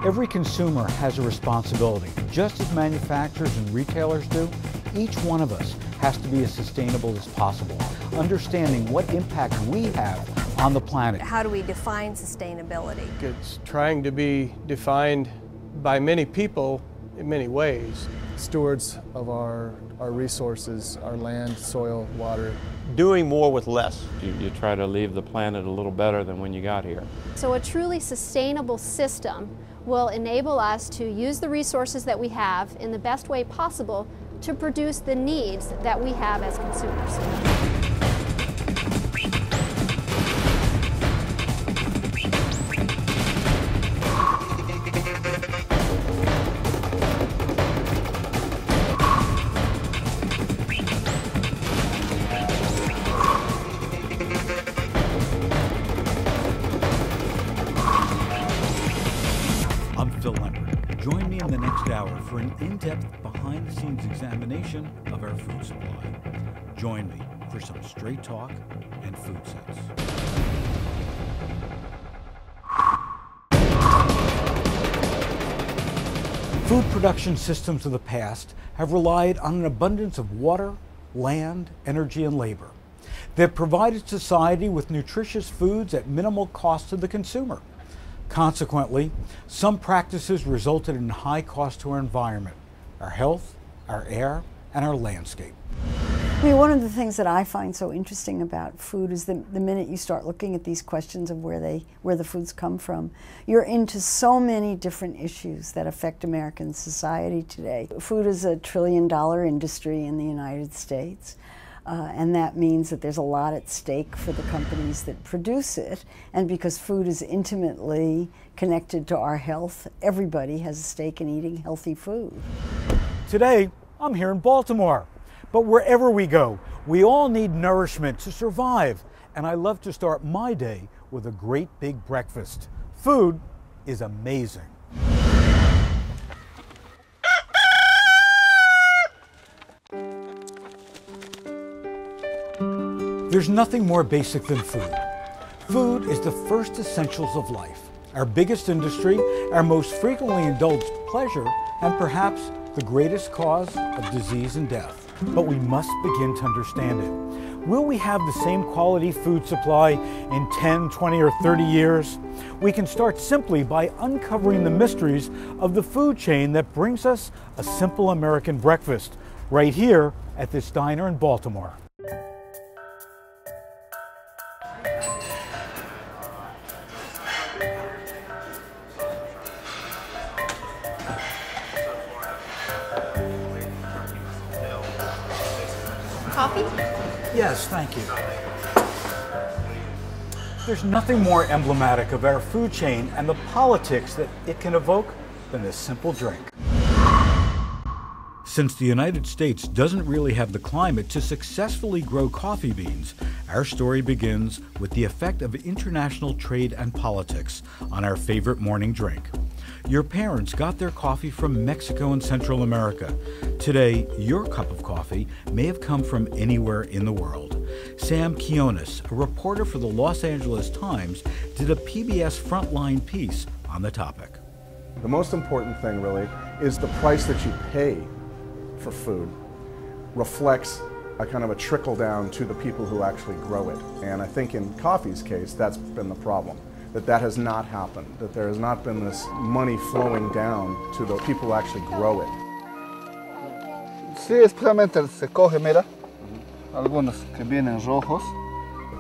Every consumer has a responsibility. Just as manufacturers and retailers do, each one of us has to be as sustainable as possible, understanding what impact we have on the planet. How do we define sustainability? It's trying to be defined by many people in many ways. Stewards of our resources, our land, soil, water. Doing more with less. You try to leave the planet a little better than when you got here. So a truly sustainable system will enable us to use the resources that we have in the best way possible to produce the needs that we have as consumers. Join me in the next hour for an in-depth, behind-the-scenes examination of our food supply. Join me for some straight talk and food sense. Food production systems of the past have relied on an abundance of water, land, energy, and labor that provided society with nutritious foods at minimal cost to the consumer. Consequently, some practices resulted in high cost to our environment, our health, our air, and our landscape. I mean, one of the things that I find so interesting about food is the minute you start looking at these questions of where the foods come from, you're into so many different issues that affect American society today. Food is a $1 trillion industry in the United States. And that means that there's a lot at stake for the companies that produce it. And because food is intimately connected to our health, everybody has a stake in eating healthy food. Today, I'm here in Baltimore. But wherever we go, we all need nourishment to survive. And I love to start my day with a great big breakfast. Food is amazing. There's nothing more basic than food. Food is the first essentials of life, our biggest industry, our most frequently indulged pleasure, and perhaps the greatest cause of disease and death. But we must begin to understand it. Will we have the same quality food supply in 10, 20, or 30 years? We can start simply by uncovering the mysteries of the food chain that brings us a simple American breakfast, right here at this diner in Baltimore. Coffee? Yes, thank you. There's nothing more emblematic of our food chain and the politics that it can evoke than this simple drink. Since the United States doesn't really have the climate to successfully grow coffee beans, our story begins with the effect of international trade and politics on our favorite morning drink. Your parents got their coffee from Mexico and Central America. Today, your cup of coffee may have come from anywhere in the world. Sam Quiones, a reporter for the Los Angeles Times, did a PBS Frontline piece on the topic. The most important thing, really, is the price that you pay for food reflects a kind of a trickle down to the people who actually grow it. And I think in coffee's case, that's been the problem. That has not happened, that there has not been this money flowing down to the people who actually grow it. Sí, especialmente se coge, mira, algunos que vienen rojos.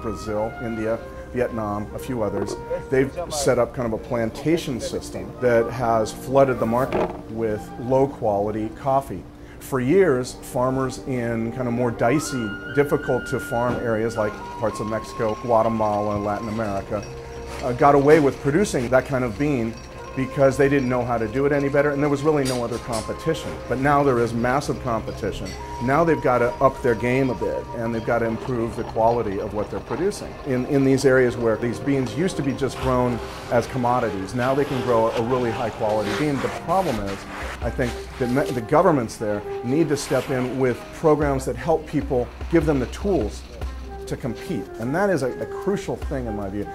Brazil, India, Vietnam, a few others, they've set up kind of a plantation system that has flooded the market with low quality coffee. For years, farmers in kind of more dicey, difficult to farm areas like parts of Mexico, Guatemala, and Latin America got away with producing that kind of bean because they didn't know how to do it any better, and there was really no other competition. But now there is massive competition. Now they've got to up their game a bit, and they've got to improve the quality of what they're producing. In these areas where these beans used to be just grown as commodities, now they can grow a really high quality bean. The problem is, I think, that the governments there need to step in with programs that help people, give them the tools to compete, and that is a crucial thing in my view.